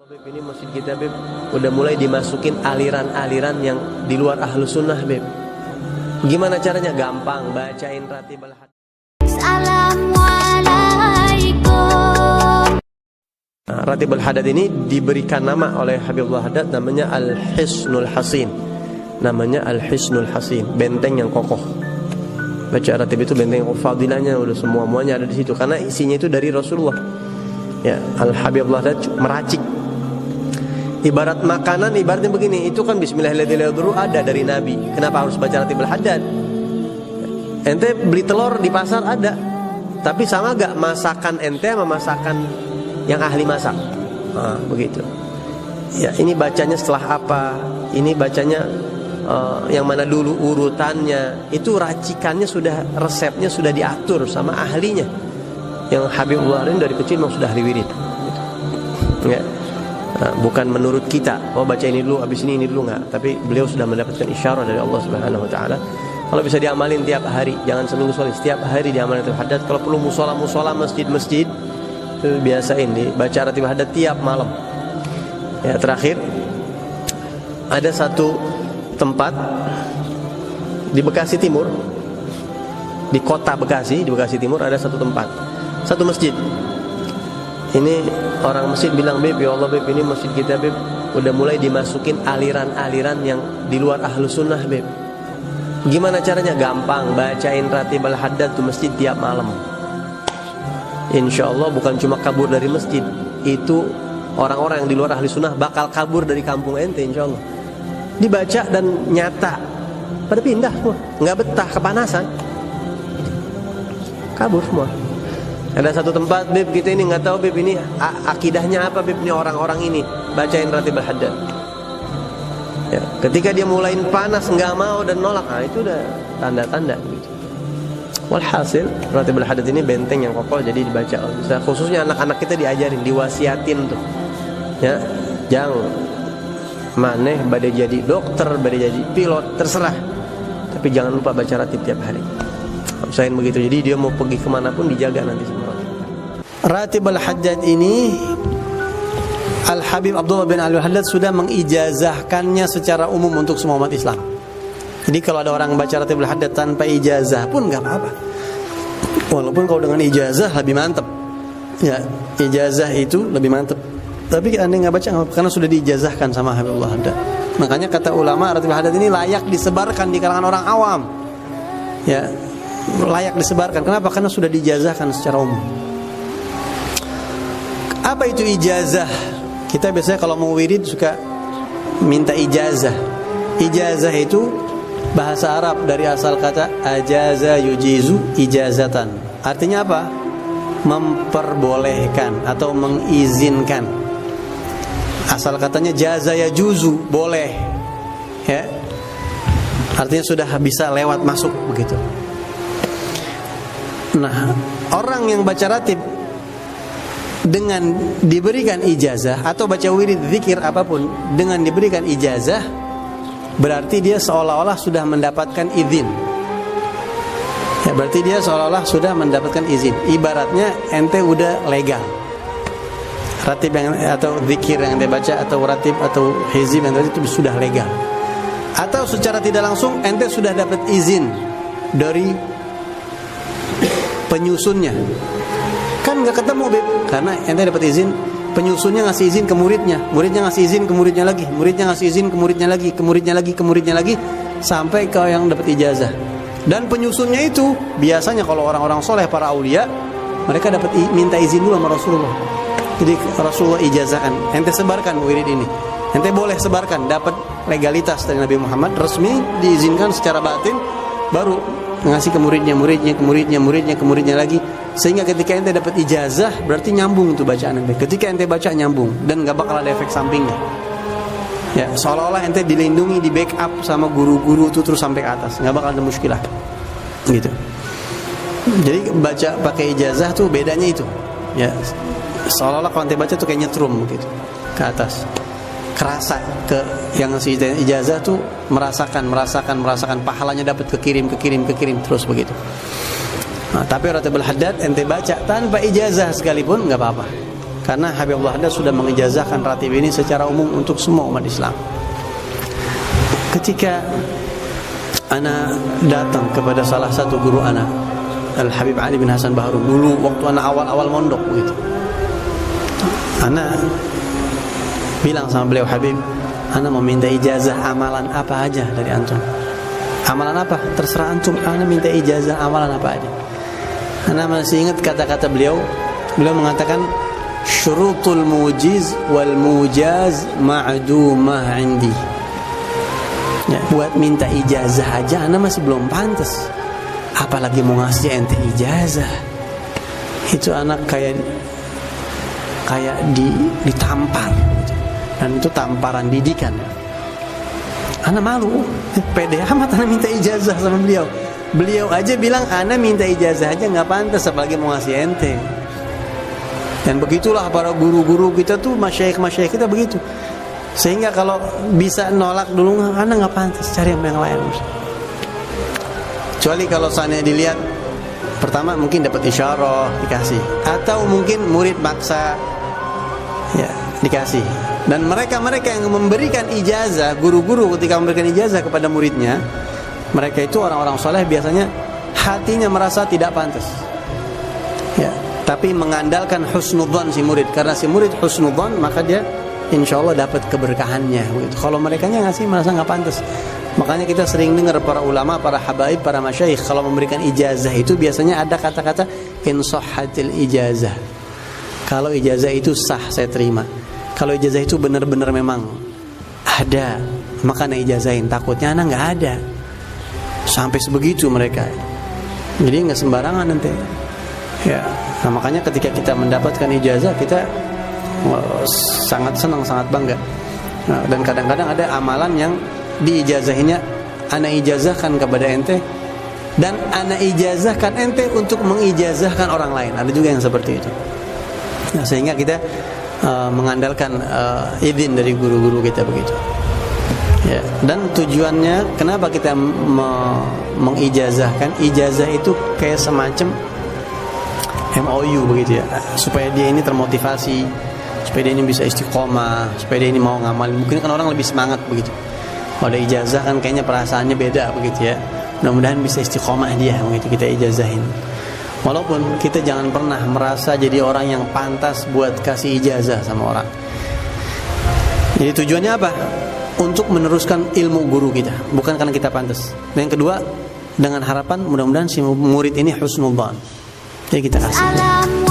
Beb, ini masjid kita Beb udah mulai dimasukin aliran-aliran yang di luar ahlus sunnah Beb. Gimana caranya? Gampang, bacain Ratibul Haddad. Assalamualaikum. Ratibul Haddad ini diberikan nama oleh Habibullah Haddad, namanya Al-Hisnul Hasin. Namanya Al-Hisnul Hasin, benteng yang kokoh. Baca Ratib itu benteng yang fadilahnya udah semuanya ada di situ karena isinya itu dari Rasulullah. Ya, Al-Habibullah Haddad meracik. Ibarat makanan, ibaratnya begini, itu kan Bismillahirrahmanirrahim ada dari Nabi. Kenapa harus baca Ratibul Haddad? Ente beli telur di pasar ada, tapi sama gak masakan ente sama masakan yang ahli masak? Nah, begitu. Ya, ini bacanya setelah apa? Ini bacanya yang mana dulu urutannya? Itu racikannya sudah, resepnya sudah diatur sama ahlinya. Yang Habibullah ini dari kecil memang sudah ahli wirid. Ya. Nah, bukan menurut kita, baca ini dulu, habis ini dulu, enggak. Tapi beliau sudah mendapatkan isyarat dari Allah Subhanahu Wa Taala. Kalau bisa diamalin tiap hari, jangan seminggu sekali, setiap hari diamalin Ratibul Haddad. Kalau perlu musola, masjid-masjid itu biasain dibaca Ratibul Haddad tiap malam. Ya, terakhir ada satu tempat di Bekasi Timur, di kota Bekasi, di Bekasi Timur ada satu tempat, satu masjid. Ini orang masjid bilang, Beb, ya Allah Beb, ini masjid kita Beb udah mulai dimasukin aliran-aliran yang di luar ahlus sunnah Beb. Gimana caranya? Gampang, bacain Ratibul Haddad tuh masjid tiap malam. Insya Allah bukan cuma kabur dari masjid, itu orang-orang yang di luar ahli sunnah bakal kabur dari kampung ente insya Allah. Dibaca dan nyata, pada pindah semua, nggak betah, kepanasan, kabur semua. Ada satu tempat, Beb, kita ini nggak tahu Beb ini akidahnya apa Beb, ini orang-orang ini bacain Ratibul Haddad. Ya, ketika dia mulain panas nggak mau dan nolak, nah itu udah tanda-tanda gitu. Walhasil Ratibul Haddad ini benteng yang kokoh, jadi dibaca. Bisa, khususnya anak-anak kita diajarin, diwasiatin tuh. Ya, jangan maneh badai jadi dokter, badai jadi pilot, terserah. Tapi jangan lupa baca Ratib tiap hari. Usahain begitu. Jadi dia mau pergi kemanapun dijaga nanti sama Allah. Ratibul Haddad ini Al-Habib Abdullah bin Ali Haddad sudah mengijazahkannya secara umum untuk semua umat Islam. Jadi kalau ada orang baca Ratibul Haddad tanpa ijazah pun nggak apa-apa. Walaupun kalau dengan ijazah lebih mantap. Ya, ijazah itu lebih mantap. Tapi anda nggak baca karena sudah diijazahkan sama Habibullah Haddad. Makanya kata ulama Ratibul Haddad ini layak disebarkan di kalangan orang awam. Ya, layak disebarkan. Kenapa? Karena sudah diijazahkan secara umum. Apa itu ijazah? Kita biasanya kalau mau wirid suka minta ijazah. Ijazah itu bahasa Arab dari asal kata ajaza yujizu ijazatan. Artinya apa? Memperbolehkan atau mengizinkan. Asal katanya jaza yajuzu, boleh. Ya. Artinya sudah bisa lewat masuk begitu. Nah, orang yang baca ratib dengan diberikan ijazah atau baca wirid zikir apapun dengan diberikan ijazah, berarti dia seolah-olah sudah mendapatkan izin. Ya, berarti dia seolah-olah sudah mendapatkan izin. Ibaratnya ente udah legal. Ratib yang atau zikir yang ente baca atau ratib atau hizib yang itu sudah legal. Atau secara tidak langsung ente sudah dapat izin dari penyusunnya. Kan nggak ketemu Beb, karena ente dapat izin, penyusunnya ngasih izin ke muridnya, muridnya ngasih izin ke muridnya lagi, muridnya ngasih izin ke muridnya lagi, ke muridnya lagi, sampai ke yang dapat ijazah. Dan penyusunnya itu biasanya kalau orang-orang soleh, para aulia, mereka dapat minta izin dulu sama Rasulullah. Jadi Rasulullah ijazahkan, ente sebarkan wirid ini, ente boleh sebarkan, dapat legalitas dari Nabi Muhammad, resmi diizinkan secara batin, baru ngasih ke muridnya lagi, sehingga ketika ente dapat ijazah berarti nyambung tuh bacaan ente. Ketika ente baca nyambung dan nggak bakal ada efek sampingnya. Ya, seolah-olah ente dilindungi, di backup sama guru-guru itu terus sampai ke atas, nggak bakal ada muskilah. Gitu. Jadi baca pakai ijazah tuh bedanya itu. Ya, seolah-olah kalau ente baca tuh kayak nyetrum gitu ke atas. Kerasa ke yang ngasih ijazah tuh merasakan pahalanya dapat kekirim terus begitu. Nah, tapi Ratibul Haddad ente baca tanpa ijazah sekalipun nggak apa-apa. Karena Habibullah Haddad sudah mengijazahkan ratib ini secara umum untuk semua umat Islam. Ketika ana datang kepada salah satu guru ana, Al-Habib Ali bin Hasan Baharun, dulu waktu ana awal-awal mondok begitu, ana bilang sama beliau, Habib, ana mau minta ijazah amalan apa aja dari antum. Amalan apa? Terserah antum, ana minta ijazah amalan apa aja. Ana masih ingat kata-kata beliau. Beliau mengatakan, syurutul mujiz wal mujaz ma'dumah indi. Ya, buat minta ijazah aja ana masih belum pantas, apalagi mau ngasih ente ijazah. Itu anak kayak ditampar gitu. Dan itu tamparan didikan. Ana malu, pede amat ana minta ijazah sama beliau. Beliau aja bilang ana minta ijazah aja nggak pantas, apalagi mau ngasih ente. Dan begitulah para guru-guru kita tuh, masyayikh kita begitu. Sehingga kalau bisa nolak dulu, ana nggak pantas, cari yang lain. Kecuali kalau seandainya dilihat, pertama mungkin dapat isyarah dikasih, atau mungkin murid maksa, ya dikasih. Dan mereka yang memberikan ijazah, guru-guru ketika memberikan ijazah kepada muridnya, mereka itu orang-orang soleh, biasanya hatinya merasa tidak pantas, ya, tapi mengandalkan husnudzon si murid. Karena si murid husnudzon, maka dia insya Allah dapat keberkahannya gitu. Kalau mereka ngasih merasa nggak pantas. Makanya kita sering dengar para ulama, para habaib, para masyayikh kalau memberikan ijazah itu biasanya ada kata-kata in sahhatil ijazah. Kalau ijazah itu sah, saya terima. Kalau ijazah itu benar-benar memang ada, maka ana ijazahin. Takutnya ana nggak ada. Sampai sebegitu mereka. Jadi nggak sembarangan nanti. Ya, nah makanya ketika kita mendapatkan ijazah, kita sangat senang, sangat bangga. Nah, dan kadang-kadang ada amalan yang diijazahinya ana ijazahkan kepada ente, dan ana ijazahkan ente untuk mengijazahkan orang lain. Ada juga yang seperti itu. Nah, sehingga kita mengandalkan izin dari guru-guru kita begitu. Ya, dan tujuannya kenapa kita mengijazahkan? Ijazah itu kayak semacam MOU begitu ya, supaya dia ini termotivasi, supaya dia ini bisa istiqomah, supaya dia ini mau ngamalin. Mungkin kan orang lebih semangat begitu. Kalau ada ijazah kan kayaknya perasaannya beda begitu ya. Mudah-mudahan bisa istiqomah dia begitu kita ijazahin. Walaupun kita jangan pernah merasa jadi orang yang pantas buat kasih ijazah sama orang. Jadi tujuannya apa? Untuk meneruskan ilmu guru kita, bukan karena kita pantas. Dan yang kedua, dengan harapan mudah-mudahan si murid ini husnudzan. Jadi kita kasih.